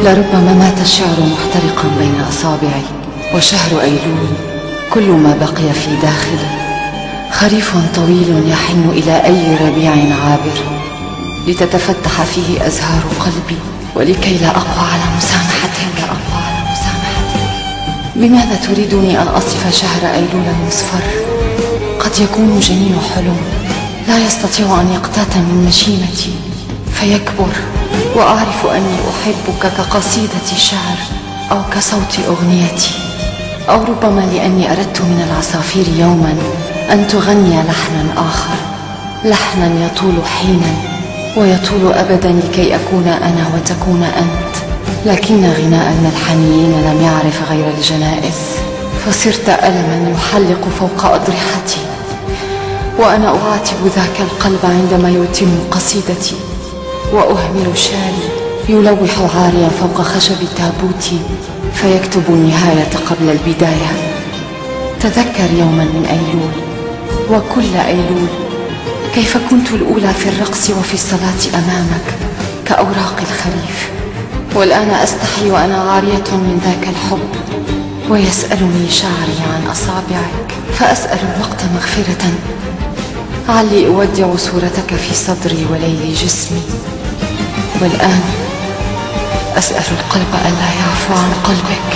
لربما مات الشعر محترقا بين أصابعي، وشهر أيلول كل ما بقي في داخلي. خريف طويل يحن إلى أي ربيع عابر لتتفتح فيه أزهار قلبي، ولكي لا أقوى على مسامحتك. بماذا تريدني أن أصف شهر أيلول المصفر؟ قد يكون جنين حلم لا يستطيع أن يقتات من مشيمتي فيكبر، وأعرف أني أحبك كقصيدة شعر أو كصوت أغنيتي، أو ربما لأني أردت من العصافير يوما أن تغني لحنا آخر، لحنا يطول حينا ويطول أبدا لكي أكون أنا وتكون أنت. لكن غناء الملحنيين لم يعرف غير الجنائز، فصرت ألما يحلق فوق أضرحتي، وأنا أعاتب ذاك القلب عندما يتم قصيدتي، وأهمل شالي يلوح عاريا فوق خشب تابوتي فيكتب النهاية قبل البداية. تذكر يوما من أيلول وكل أيلول، كيف كنت الأولى في الرقص وفي الصلاة أمامك كأوراق الخريف، والآن أستحي وأنا عارية من ذاك الحب، ويسألني شعري عن أصابعك فأسأل الوقت مغفرة، علي أودع صورتك في صدري وليل جسمي، والآن أسأل القلب ألا يعفو عن قلبك.